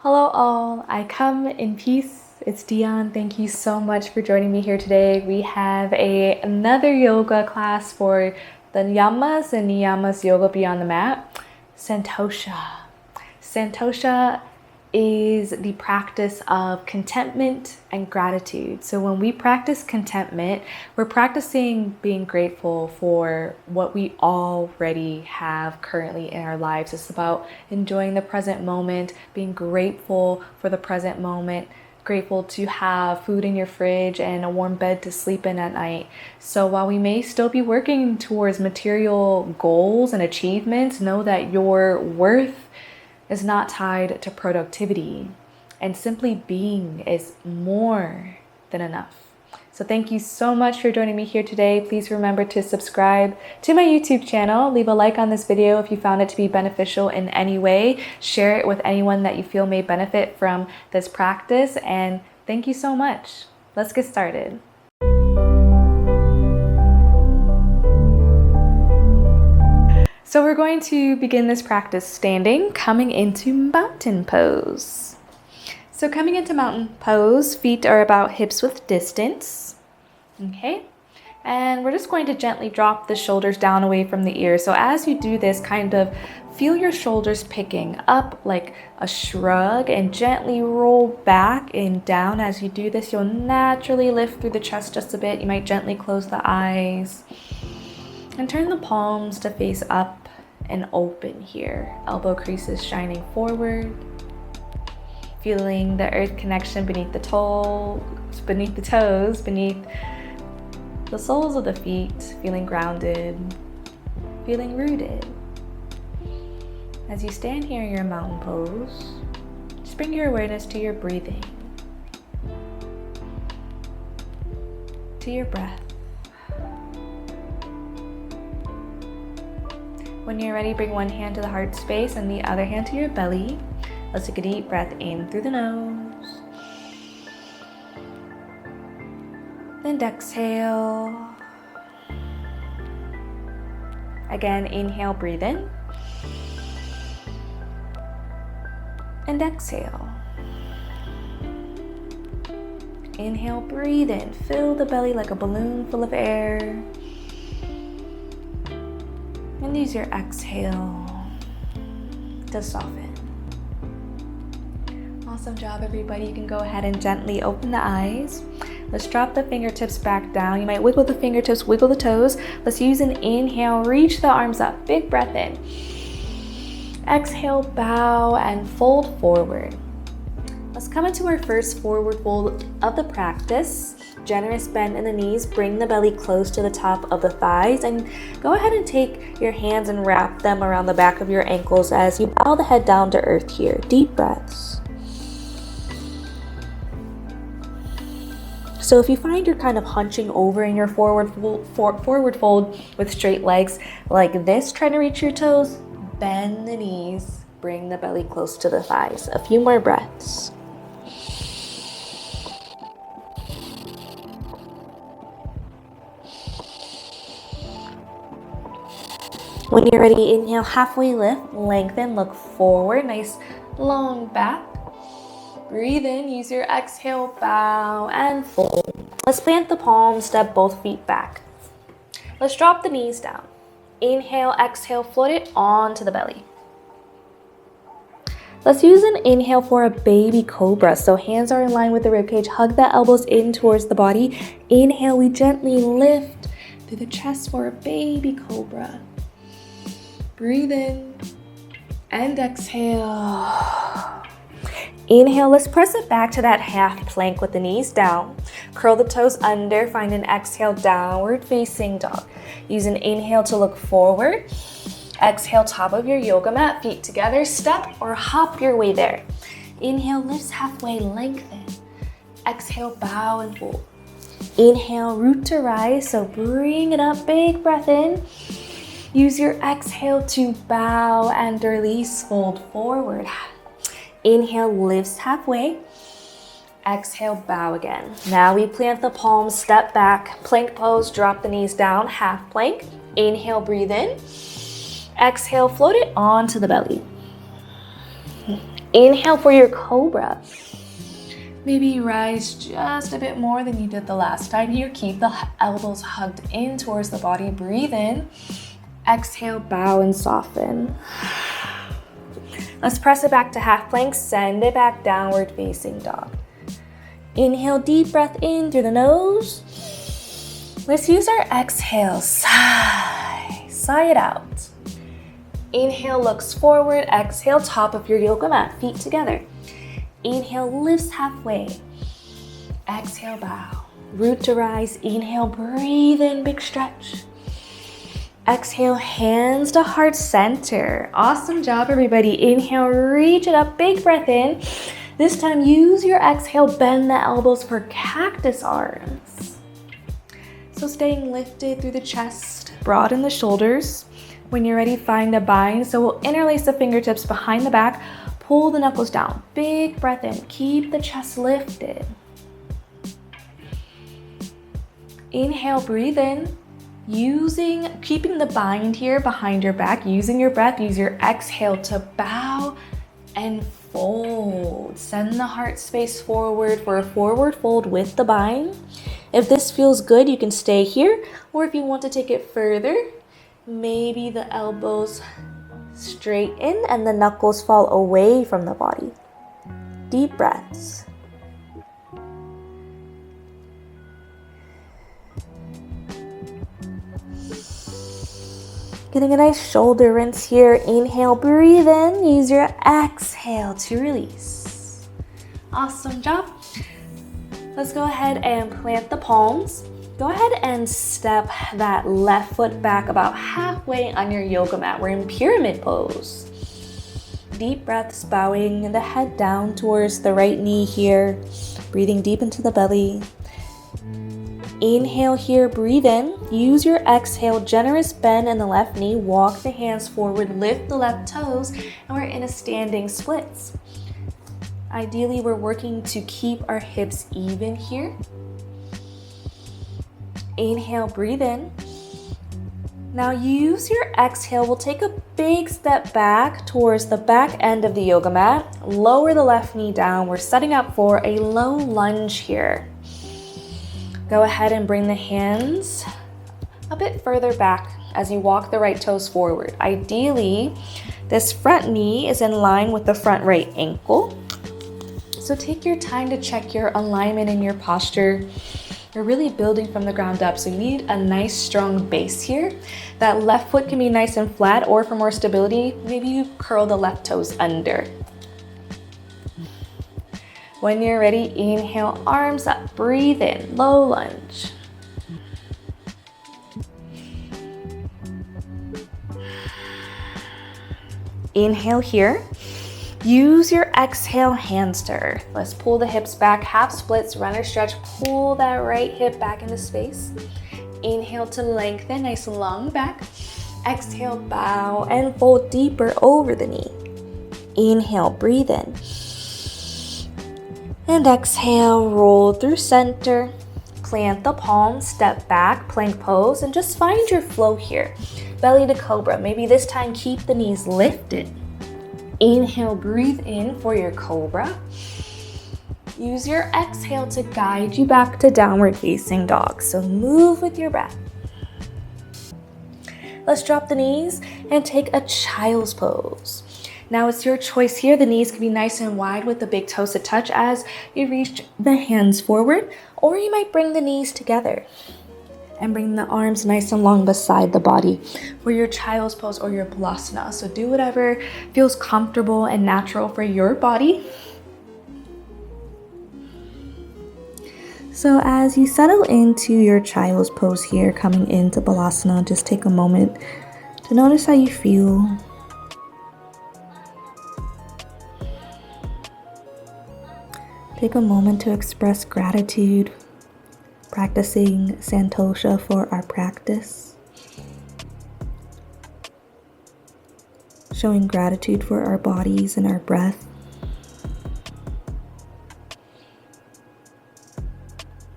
Hello all, I come in peace. It's Dion. Thank you so much for joining me here today. We have another yoga class for the yamas and niyamas yoga beyond the mat. Santosha. Santosha is the practice of contentment and gratitude. So when we practice contentment, we're practicing being grateful for what we already have currently in our lives. It's about enjoying the present moment, being grateful for the present moment, grateful to have food in your fridge and a warm bed to sleep in at night. So while we may still be working towards material goals and achievements, know that your worth is not tied to productivity, and simply being is more than enough. So thank you so much for joining me here today. Please remember to subscribe to my YouTube channel. Leave a like on this video if you found it to be beneficial in any way. Share it with anyone that you feel may benefit from this practice. And thank you so much. Let's get started. So we're going to begin this practice standing, coming into mountain pose. So coming into mountain pose, feet are about hips width distance. Okay. And we're just going to gently drop the shoulders down away from the ears. So as you do this, kind of feel your shoulders picking up like a shrug and gently roll back and down. As you do this, you'll naturally lift through the chest just a bit. You might gently close the eyes and turn the palms to face up and open here. Elbow creases shining forward. Feeling the earth connection beneath the toes, beneath the soles of the feet, feeling grounded, feeling rooted. As you stand here in your mountain pose, just bring your awareness to your breathing, to your breath. When you're ready, bring one hand to the heart space and the other hand to your belly. Let's take a deep breath in through the nose. Then exhale. Again, inhale, breathe in. And exhale. Inhale, breathe in. Fill the belly like a balloon full of air. And use your exhale to soften. Awesome job, everybody. You can go ahead and gently open the eyes. Let's drop the fingertips back down. You might wiggle the fingertips, wiggle the toes. Let's use an inhale, reach the arms up. Big breath in. Exhale, bow and fold forward. Let's come into our first forward fold of the practice. Generous bend in the knees, bring the belly close to the top of the thighs, and go ahead and take your hands and wrap them around the back of your ankles as you bow the head down to earth here. Deep breaths. So if you find you're kind of hunching over in your forward fold with straight legs like this, trying to reach your toes, bend the knees, bring the belly close to the thighs. A few more breaths. When you're ready, inhale, halfway lift, lengthen, look forward, nice long back. Breathe in, use your exhale, bow and fold. Let's plant the palms, step both feet back. Let's drop the knees down. Inhale, exhale, float it onto the belly. Let's use an inhale for a baby cobra. So hands are in line with the ribcage, hug the elbows in towards the body. Inhale, we gently lift through the chest for a baby cobra. Breathe in and exhale. Inhale, let's press it back to that half plank with the knees down. Curl the toes under, find an exhale, downward facing dog. Use an inhale to look forward. Exhale, top of your yoga mat, feet together, step or hop your way there. Inhale, lifts halfway, lengthen. Exhale, bow and fold. Inhale, root to rise, so bring it up, big breath in. Use your exhale to bow and release, fold forward. Inhale, lifts halfway. Exhale, bow again. Now we plant the palms, step back, plank pose, drop the knees down, half plank. Inhale, breathe in. Exhale, float it onto the belly. Inhale for your cobra. Maybe rise just a bit more than you did the last time here. Keep the elbows hugged in towards the body. Breathe in. Exhale, bow and soften. Let's press it back to half plank. Send it back, downward facing dog. Inhale, deep breath in through the nose. Let's use our exhale. Sigh it out. Inhale, looks forward. Exhale, top of your yoga mat, feet together. Inhale, lifts halfway. Exhale, bow. Root to rise. Inhale, breathe in, big stretch. Exhale, hands to heart center. Awesome job, everybody. Inhale, reach it up, big breath in. This time, use your exhale, bend the elbows for cactus arms. So staying lifted through the chest, broaden the shoulders. When you're ready, find a bind. So we'll interlace the fingertips behind the back, pull the knuckles down. Big breath in, keep the chest lifted. Inhale, breathe in. Keeping the bind here behind your back, using your breath, use your exhale to bow and fold. Send the heart space forward for a forward fold with the bind. If this feels good, you can stay here, or if you want to take it further, maybe the elbows straighten and the knuckles fall away from the body. Deep breaths. Getting a nice shoulder rinse here. Inhale, breathe in. Use your exhale to release. Awesome job. Let's go ahead and plant the palms. Go ahead and step that left foot back about halfway on your yoga mat. We're in pyramid pose. Deep breaths, bowing the head down towards the right knee here. Breathing deep into the belly. Inhale here, breathe in. Use your exhale, generous bend in the left knee. Walk the hands forward, lift the left toes, and we're in a standing splits. Ideally, we're working to keep our hips even here. Inhale, breathe in. Now use your exhale. We'll take a big step back towards the back end of the yoga mat. Lower the left knee down. We're setting up for a low lunge here. Go ahead and bring the hands a bit further back as you walk the right toes forward. Ideally, this front knee is in line with the front right ankle. So take your time to check your alignment and your posture. You're really building from the ground up, so you need a nice strong base here. That left foot can be nice and flat, or for more stability, maybe you curl the left toes under. When you're ready, inhale, arms up, breathe in, low lunge. Inhale here. Use your exhale, hands to earth. Let's pull the hips back, half splits, runner stretch. Pull that right hip back into space. Inhale to lengthen, nice and long back. Exhale, bow and fold deeper over the knee. Inhale, breathe in. And exhale, roll through center. Plant the palms, step back, plank pose, and just find your flow here. Belly to cobra. Maybe this time keep the knees lifted. Inhale, breathe in for your cobra. Use your exhale to guide you back to downward facing dog. So move with your breath. Let's drop the knees and take a child's pose. Now it's your choice here. The knees can be nice and wide with the big toes to touch as you reach the hands forward, or you might bring the knees together and bring the arms nice and long beside the body for your child's pose or your balasana. So do whatever feels comfortable and natural for your body. So as you settle into your child's pose here, coming into balasana, just take a moment to notice how you feel. Take a moment to express gratitude, practicing Santosha for our practice. Showing gratitude for our bodies and our breath.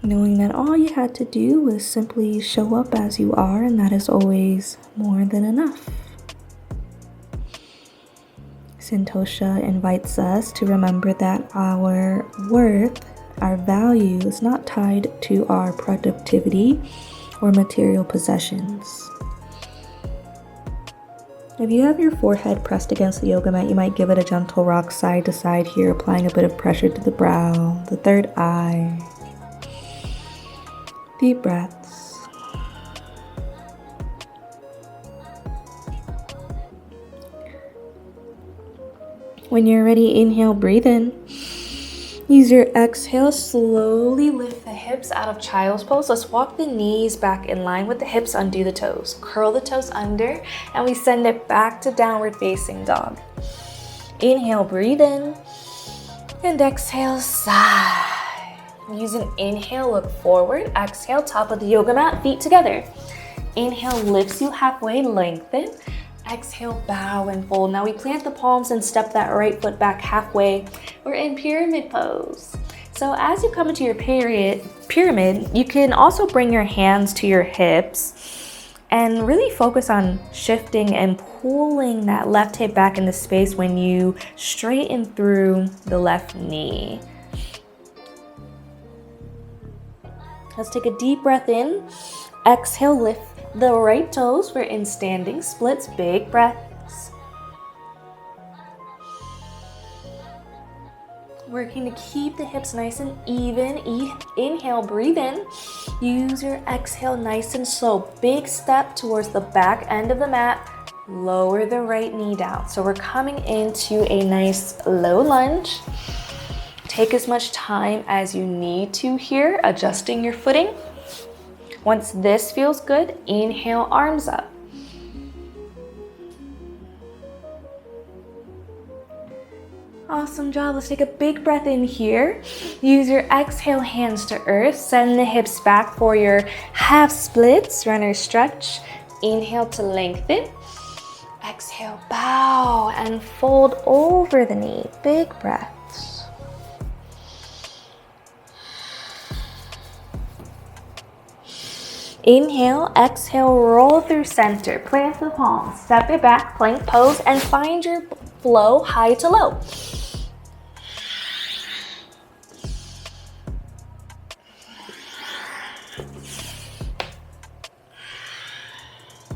Knowing that all you had to do was simply show up as you are, and that is always more than enough. Santosha invites us to remember that our worth, our value is not tied to our productivity or material possessions. If you have your forehead pressed against the yoga mat, you might give it a gentle rock side to side here, applying a bit of pressure to the brow, the third eye. Deep breaths. When you're ready, inhale, breathe in. Use your exhale, slowly lift the hips out of child's pose. Let's walk the knees back in line with the hips, undo the toes. Curl the toes under, and we send it back to downward facing dog. Inhale, breathe in, and exhale, sigh. Use an inhale, look forward. Exhale, top of the yoga mat, feet together. Inhale, lifts you halfway, lengthen. Exhale, bow and fold. Now we plant the palms and step that right foot back halfway. We're in pyramid pose. So as you come into your pyramid, you can also bring your hands to your hips and really focus on shifting and pulling that left hip back into space when you straighten through the left knee. Let's take a deep breath in. Exhale, lift the right toes. We're in standing splits, big breaths. Working to keep the hips nice and even. Inhale, breathe in. Use your exhale nice and slow. Big step towards the back end of the mat. Lower the right knee down. So we're coming into a nice low lunge. Take as much time as you need to here, adjusting your footing. Once this feels good, inhale, arms up. Awesome job. Let's take a big breath in here. Use your exhale, hands to earth. Send the hips back for your half splits, runner stretch. Inhale to lengthen. Exhale, bow and fold over the knee. Big breaths. Inhale, exhale, roll through center. Plant the palms, step it back, plank pose, and find your flow high to low.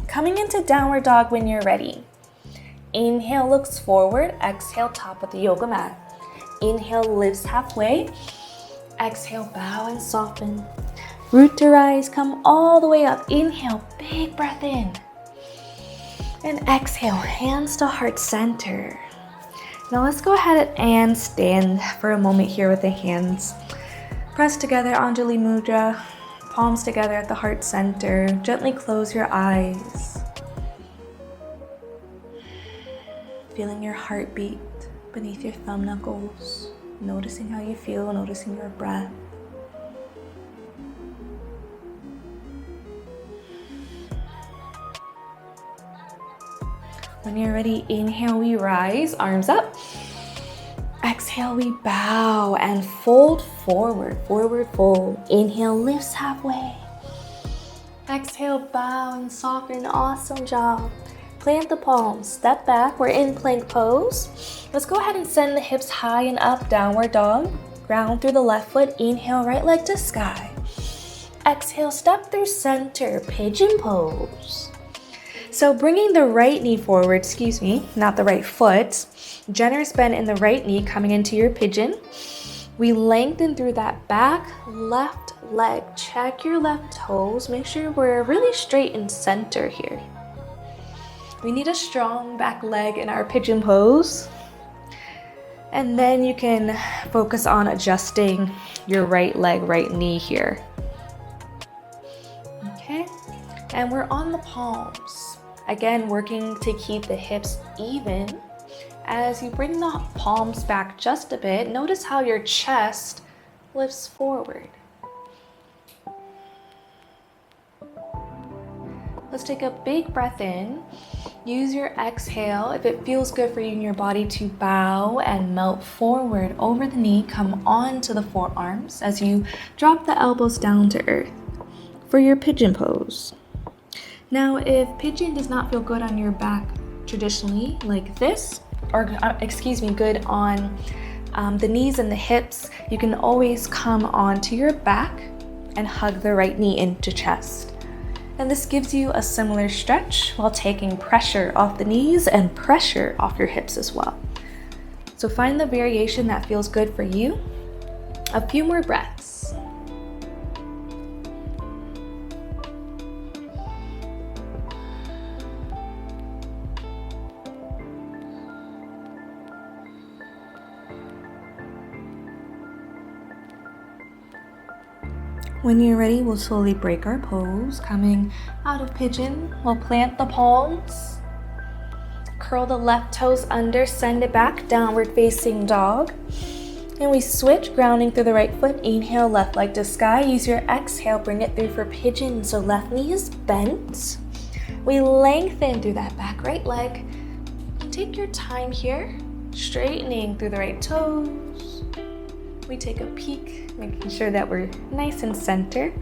Coming into downward dog when you're ready. Inhale, looks forward. Exhale, top of the yoga mat. Inhale, lifts halfway. Exhale, bow and soften. Root to rise, come all the way up. Inhale, big breath in. And exhale, hands to heart center. Now let's go ahead and stand for a moment here with the hands. Press together, Anjali Mudra. Palms together at the heart center. Gently close your eyes. Feeling your heartbeat beneath your thumb knuckles. Noticing how you feel, noticing your breath. When you're ready, inhale, we rise, arms up. Exhale, we bow and fold forward, forward fold. Inhale, lifts halfway. Exhale, bow and soften. Awesome job. Plant the palms, step back. We're in plank pose. Let's go ahead and send the hips high and up, downward dog. Ground through the left foot. Inhale, right leg to sky. Exhale, step through center, pigeon pose. So bringing the right knee forward, not the right foot. Generous bend in the right knee coming into your pigeon. We lengthen through that back left leg. Check your left toes. Make sure we're really straight in center here. We need a strong back leg in our pigeon pose. And then you can focus on adjusting your right leg, right knee here. Okay, and we're on the palms. Again, working to keep the hips even. As you bring the palms back just a bit, notice how your chest lifts forward. Let's take a big breath in. Use your exhale, if it feels good for you in your body, to bow and melt forward over the knee. Come onto the forearms as you drop the elbows down to earth for your pigeon pose. Now, if pigeon does not feel good on your back traditionally, like this, good on the knees and the hips, you can always come onto your back and hug the right knee into chest. And this gives you a similar stretch while taking pressure off the knees and pressure off your hips as well. So find the variation that feels good for you. A few more breaths. When you're ready, we'll slowly break our pose. Coming out of pigeon, we'll plant the palms. Curl the left toes under, send it back, downward facing dog. And we switch, grounding through the right foot. Inhale, left leg to sky. Use your exhale, bring it through for pigeon. So left knee is bent. We lengthen through that back right leg. Take your time here, straightening through the right toes. We take a peek, making sure that we're nice and centered.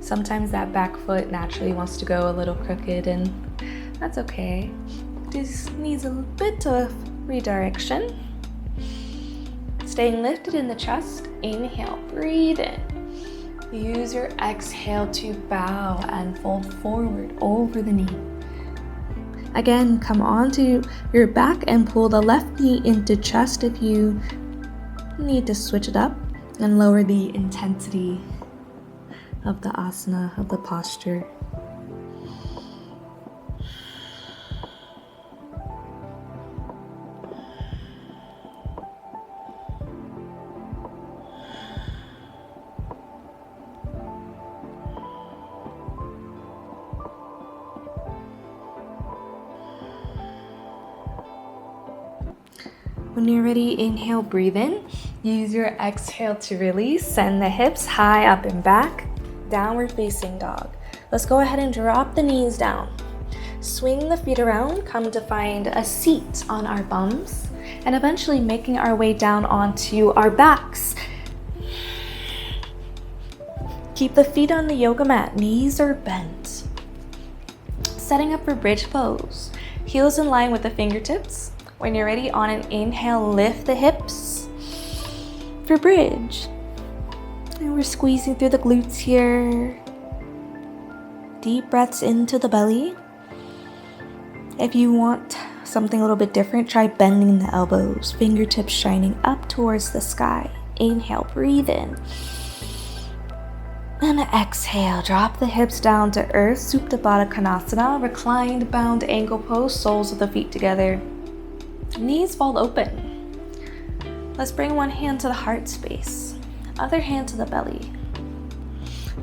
Sometimes that back foot naturally wants to go a little crooked, and that's okay. Just needs a bit of redirection. Staying lifted in the chest. Inhale, breathe in. Use your exhale to bow and fold forward over the knee. Again, come onto your back and pull the left knee into chest if you need to switch it up and lower the intensity of the asana, of the posture. When you're ready, inhale, breathe in. Use your exhale to release. Send the hips high up and back. Downward facing dog. Let's go ahead and drop the knees down. Swing the feet around, come to find a seat on our bums, and eventually making our way down onto our backs. Keep the feet on the yoga mat, knees are bent. Setting up for bridge pose. Heels in line with the fingertips. When you're ready, on an inhale, lift the hips for bridge. And we're squeezing through the glutes here. Deep breaths into the belly. If you want something a little bit different, try bending the elbows, fingertips shining up towards the sky. Inhale, breathe in. And exhale, drop the hips down to earth, Supta Baddha Konasana, reclined bound ankle pose, soles of the feet together. Knees fall open. Let's bring one hand to the heart space, other hand to the belly.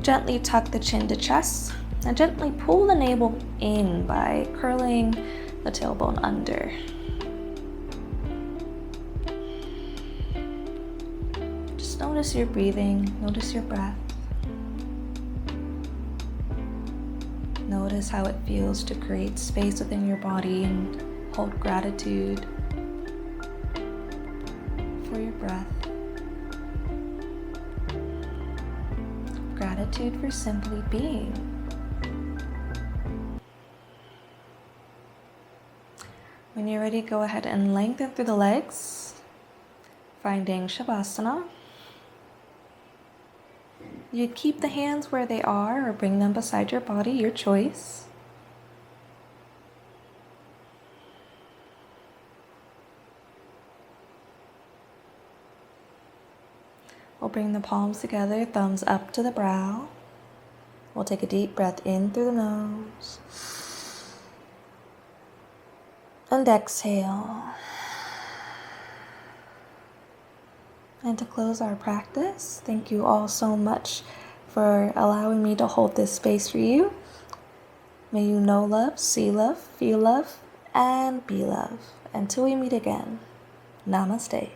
Gently tuck the chin to chest and gently pull the navel in by curling the tailbone under. Just notice your breathing, notice your breath. Notice how it feels to create space within your body and hold gratitude for your breath. Gratitude for simply being. When you're ready, go ahead and lengthen through the legs, finding Savasana. You'd keep the hands where they are or bring them beside your body, your choice. We'll bring the palms together, thumbs up to the brow. We'll take a deep breath in through the nose. And exhale. And to close our practice, thank you all so much for allowing me to hold this space for you. May you know love, see love, feel love, and be love. Until we meet again, namaste.